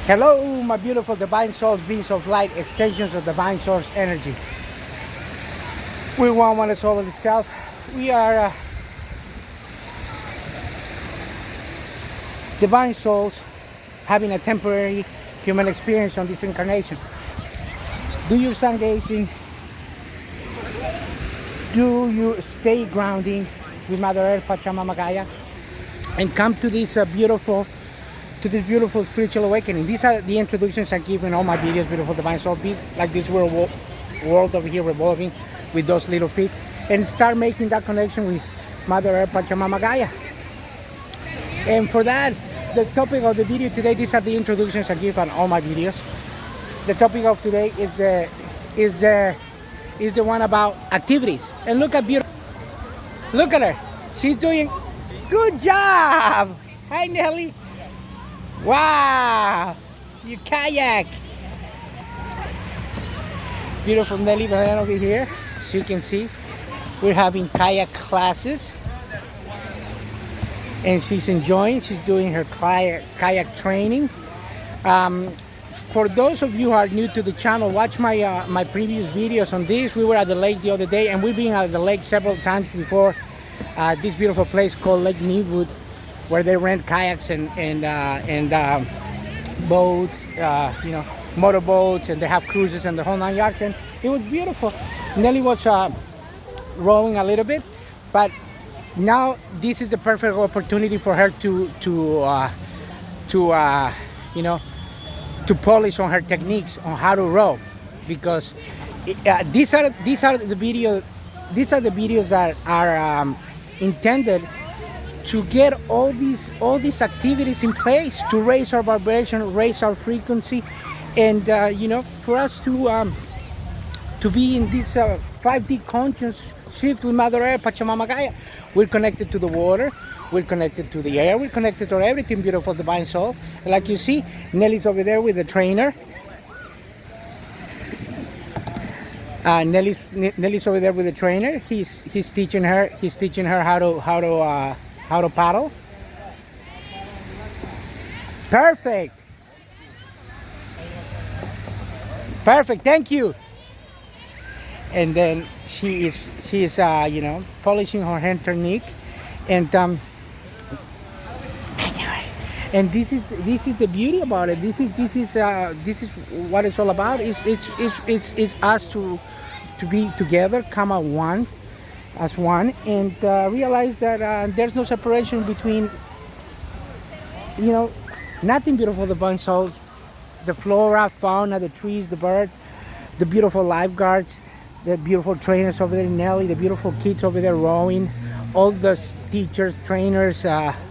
Hello, my beautiful divine souls, beings of light, extensions of divine source energy. We one is all of the self. We are divine souls having a temporary human experience on this incarnation. Do your sun gazing. Do you stay grounding with Mother Earth, Pachamama Gaia, and come to this beautiful spiritual awakening. These are the introductions I give in all my videos, beautiful divine soul. Be like this world over here revolving with those little feet, and start making that connection with Mother Earth, Pachamama Gaia. And for that, the topic of the video today, these are the introductions I give on all my videos. The topic of today is the one about activities. And look at her. She's doing good job. Hi, Nelly. Wow, you kayak. Beautiful Nelly right over here. As you can see, we're having kayak classes. And she's enjoying, she's doing her kayak training. For those of you who are new to the channel, watch my previous videos on this. We were at the lake the other day, and we've been at the lake several times before. This beautiful place called Lake Needwood, where they rent kayaks and boats, motorboats, and they have cruises and the whole 9 yards. And it was beautiful. Nelly was rowing a little bit, but now this is the perfect opportunity for her to polish on her techniques on how to row, because these are the videos that are intended to get all these activities in place to raise our vibration, raise our frequency, and for us to be in this 5D conscious shift with Mother Earth, Pachamama Gaia. We're connected to the water, we're connected to the air, we're connected to everything, beautiful divine soul. And like you see, Nelly's over there with the trainer. Nelly's over there with the trainer. He's teaching her how to paddle. Perfect. Thank you. And then she is polishing her hand technique, and this is the beauty about it. This is what it's all about. It's us to be together, come as one, and realize that there's no separation between nothing, beautiful divine soul, the flora, fauna, the trees, the birds, the beautiful lifeguards, the beautiful trainers over there, Nelly, the beautiful kids over there rowing, all the teachers, trainers,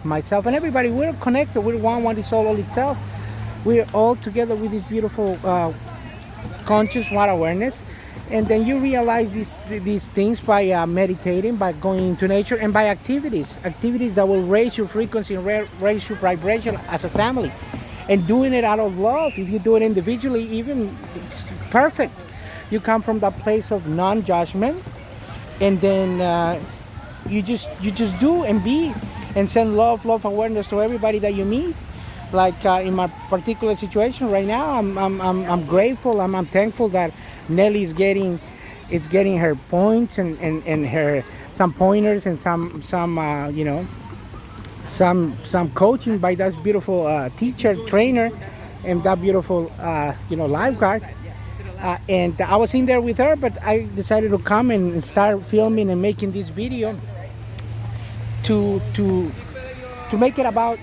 myself, and everybody. We're connected. We're one is all itself. We're all together with this beautiful conscious one awareness. And then you realize these things by meditating, by going into nature, and by activities that will raise your frequency and raise your vibration as a family. And doing it out of love. If you do it individually, even it's perfect. You come from that place of non-judgment, and then you just do and be, and send love awareness to everybody that you meet. Like in my particular situation right now, I'm grateful. I'm thankful that Nelly is getting her points and her some pointers and some coaching by that beautiful teacher, trainer, and that beautiful lifeguard. And I was in there with her, but I decided to come and start filming and making this video to make it about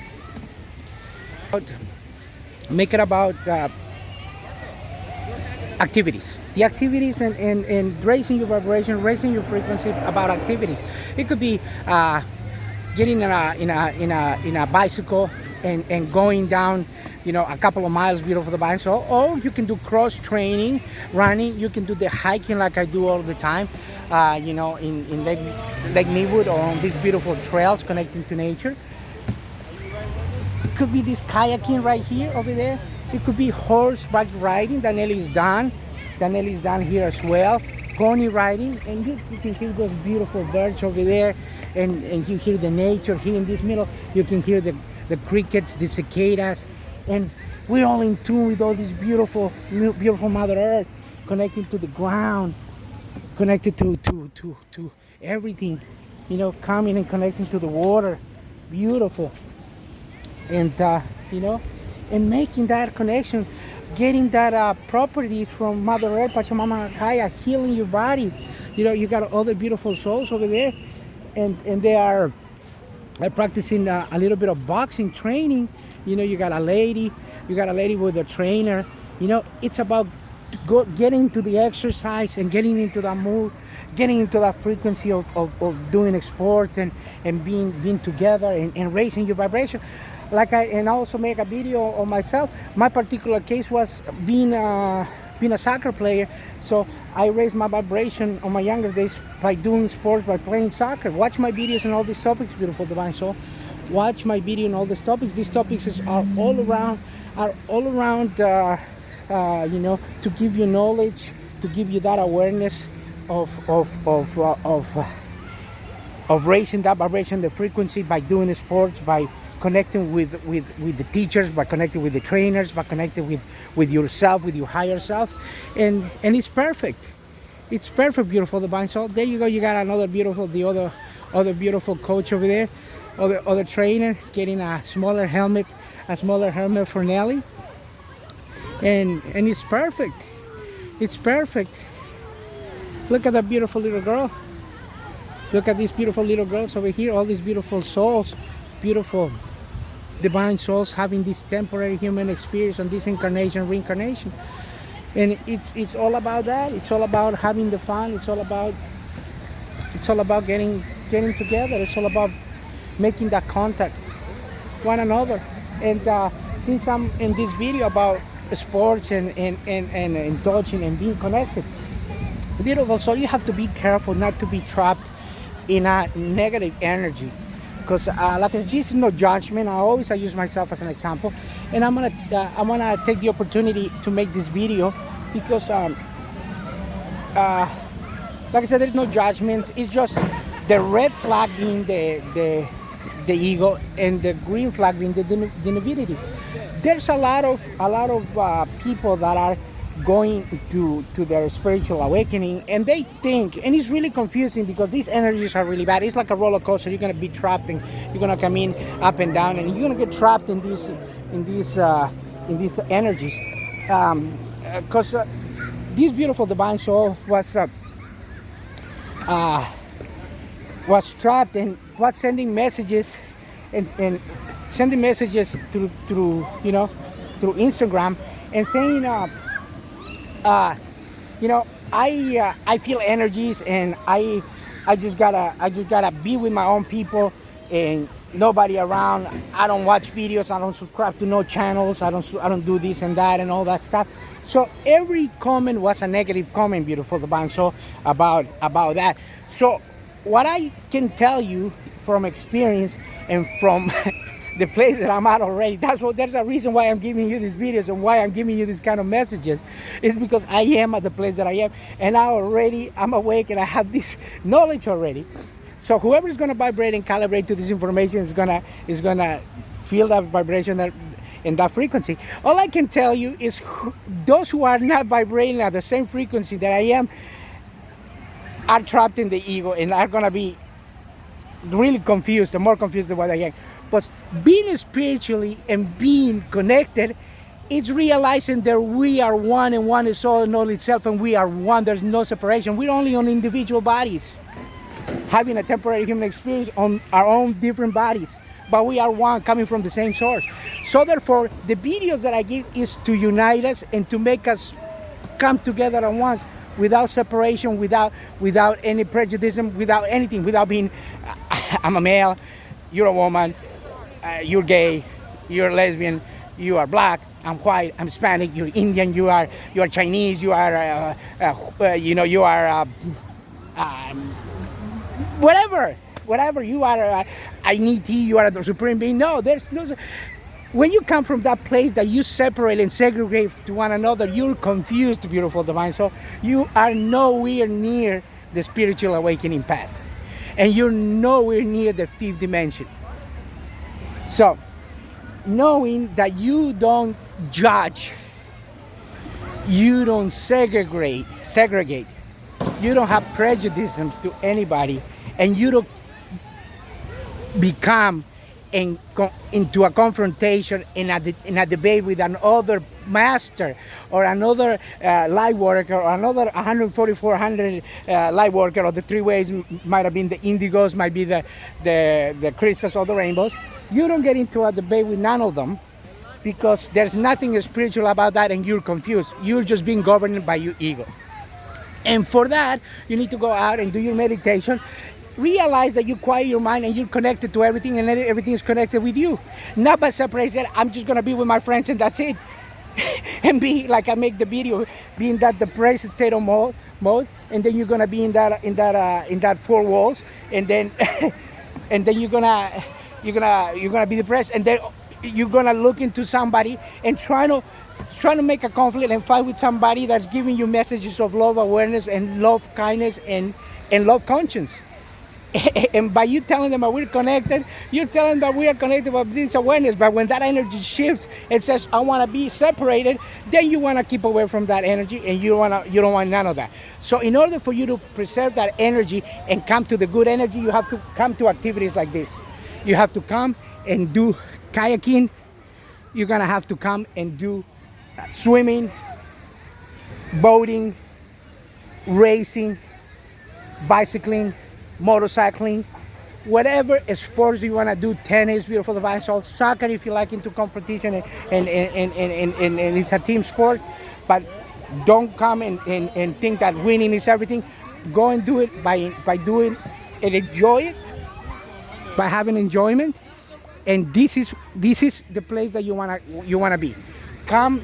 activities. The activities and raising your vibration, raising your frequency about activities. It could be getting in a bicycle and going down a couple of miles, beautiful divine soul. Or you can do cross training, running. You can do the hiking like I do all the time, in Lake Needwood, or on these beautiful trails connecting to nature. It could be this kayaking right here over there. It could be horseback riding. Nelly's done here as well. Pony riding, and you can hear those beautiful birds over there, and you hear the nature here in this middle. You can hear the crickets, the cicadas, and We're all in tune with all this beautiful Mother Earth, connected to the ground, connected to everything, coming and connecting to the water. Beautiful. And, and making that connection, getting that properties from Mother Earth, Pachamama Kaya, healing your body. You got other beautiful souls over there, and they are practicing a little bit of boxing training. You got a lady with a trainer. It's about getting to the exercise and getting into that mood, getting into that frequency of doing sports and being together and raising your vibration. And also make a video on myself. My particular case was being a soccer player. So I raised my vibration on my younger days by doing sports, by playing soccer. Watch my videos on all these topics, beautiful divine soul. Watch my video on all these topics. These topics are all around, to give you knowledge, to give you that awareness of raising that vibration, the frequency, by doing sports, by connecting with the teachers, by connecting with the trainers, by connecting with yourself, with your higher self. And it's perfect. It's perfect, beautiful divine soul. There you go. You got the other beautiful coach over there, other trainer, getting a smaller helmet for Nelly. And it's perfect. It's perfect. Look at that beautiful little girl. Look at these beautiful little girls over here, all these beautiful souls, beautiful divine souls having this temporary human experience on this incarnation, reincarnation. And it's all about that. It's all about having the fun. It's all about getting together. It's all about making that contact one another. And since I'm in this video about sports and indulging and being connected, beautiful, so you have to be careful not to be trapped in a negative energy. Because this is no judgment. I use myself as an example, and I'm gonna take the opportunity to make this video because, like I said, there's no judgment. It's just the red flag being the ego, and the green flag being the divinity. There's a lot of people that are going to their spiritual awakening, and they think, and it's really confusing because these energies are really bad. It's like a roller coaster. You're going to be trapped, and you're going to come in up and down, and you're going to get trapped in these energies, because this beautiful divine soul was trapped and was sending messages and sending messages through Instagram and saying I feel energies, and I just gotta be with my own people and nobody around. I don't watch videos. I don't subscribe to no channels. I don't do this and that and all that stuff. So every comment was a negative comment, beautiful divine soul, about that. So what I can tell you from experience and from the place that I'm at already, there's a reason why I'm giving you these videos and why I'm giving you these kind of messages. It's because I am at the place that I am, and I'm awake, and I have this knowledge already. So whoever is going to vibrate and calibrate to this information is gonna feel that vibration in that frequency. All I can tell you is those who are not vibrating at the same frequency that I am are trapped in the ego and are going to be really confused, and more confused than what I am. But being spiritually and being connected, it's realizing that we are one, and one is all in all itself, and we are one. There's no separation. We're only on individual bodies, having a temporary human experience on our own different bodies, but we are one, coming from the same source. So therefore, the videos that I give is to unite us and to make us come together at once, without separation, without any prejudice, without anything, without being, I'm a male, you're a woman, you're gay, you're lesbian, you are black, I'm white, I'm Hispanic, you're Indian, you are Chinese, you are whatever you are, I need tea, you are the supreme being. No, there's no. When you come from that place that you separate and segregate to one another, you're confused, beautiful divine soul. You are nowhere near the spiritual awakening path, and you're nowhere near the fifth dimension. So, knowing that you don't judge. You don't segregate. You don't have prejudices to anybody, and you don't become into a confrontation in a debate with another master or another light worker or another 14400 light worker, or the three ways might have been the indigos, might be the crystals or the rainbows. You don't get into a debate with none of them, because there's nothing spiritual about that, and you're confused. You're just being governed by your ego. And for that, you need to go out and do your meditation. Realize that you quiet your mind and you're connected to everything, and everything is connected with you. Not by separation. I'm just gonna be with my friends and that's it. And be like I make the video, be in that depressed state of mode, and then you're gonna be in that four walls, and then and then you're gonna be depressed, and then you're gonna look into somebody and trying to make a conflict and fight with somebody that's giving you messages of love, awareness, and love, kindness, and love conscience. And by you telling them that we're connected, you're telling them that we are connected with this awareness. But when that energy shifts and says, I want to be separated, then you want to keep away from that energy, and you don't want none of that. So in order for you to preserve that energy and come to the good energy, you have to come to activities like this. You have to come and do kayaking. You're going to have to come and do swimming, boating, racing, bicycling, motorcycling, whatever sports you want to do, tennis, beautiful divine soul, soccer if you like into competition, and it's a team sport. But don't come and think that winning is everything. Go and do it by doing and enjoy it, by having enjoyment. And this is the place that you wanna be. Come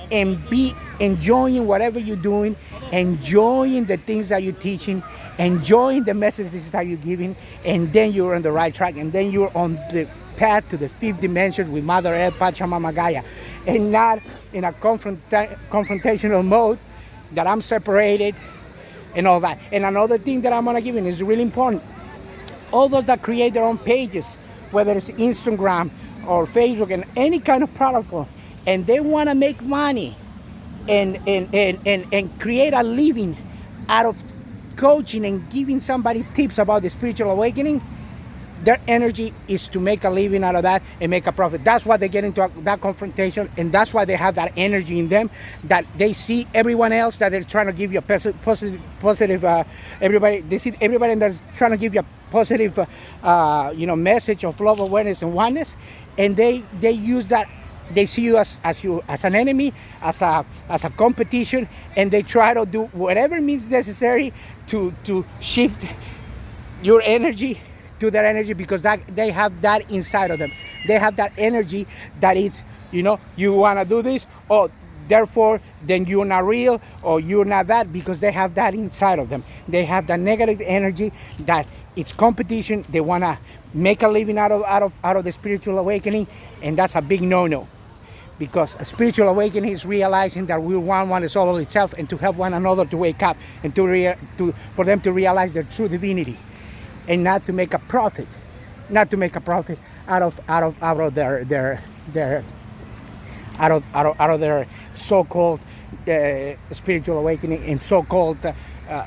and be enjoying whatever you're doing, enjoying the things that you're teaching, enjoying the messages that you're giving, and then you're on the right track, and then you're on the path to the fifth dimension with Mother Earth, Pachamama Gaia, and not in a confrontational mode that I'm separated and all that. And another thing that I'm gonna give you is really important. All those that create their own pages, whether it's Instagram or Facebook and any kind of platform, and they want to make money and create a living out of coaching and giving somebody tips about the spiritual awakening, their energy is to make a living out of that and make a profit. That's why they get into that confrontation, and that's why they have that energy in them, that they see everyone else that they're trying to give you a positive everybody. They see everybody that's trying to give you a positive message of love, awareness, and oneness, and they use that. They see you as an enemy, as a competition, and they try to do whatever means necessary to shift your energy to their energy, because that they have that inside of them. They have that energy that it's, you want to do this, or therefore then you're not real, or you're not that, because they have that inside of them. They have that negative energy that it's competition. They want to make a living out of the spiritual awakening, and that's a big no-no. Because a spiritual awakening is realizing that we're one is all itself, and to help one another to wake up and for them to realize their true divinity, and not to make a profit out of their so-called spiritual awakening and so-called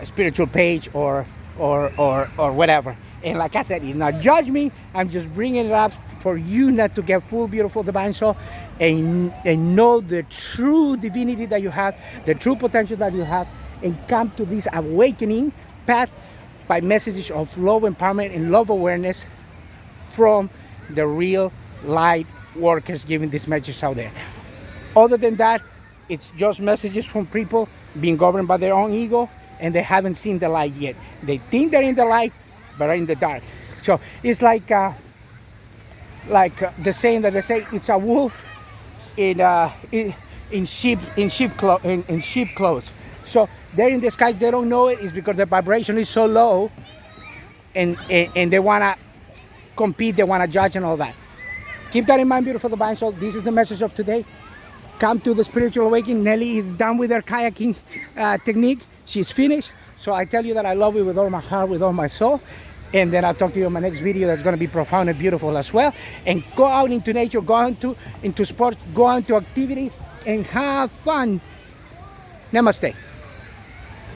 spiritual page or whatever. And like I said, it's not judge me. I'm just bringing it up for you not to get full, beautiful, divine soul, and know the true divinity that you have, the true potential that you have, and come to this awakening path by messages of love, empowerment, and love awareness from the real light workers giving this message out there. Other than that, it's just messages from people being governed by their own ego, and they haven't seen the light yet. They think they're in the light, but are in the dark. So it's like the saying that they say, it's a wolf in sheep clothes. So they're in the sky, they don't know it. It's because the vibration is so low, and they want to compete, they want to judge and all that. Keep that in mind, beautiful divine soul. This is the message of today. Come to the spiritual awakening. Nelly is done with her kayaking technique. She's finished. So I tell you that I love you with all my heart, with all my soul. And then I'll talk to you in my next video that's going to be profound and beautiful as well. And go out into nature, go out into sports, go out into activities, and have fun. Namaste.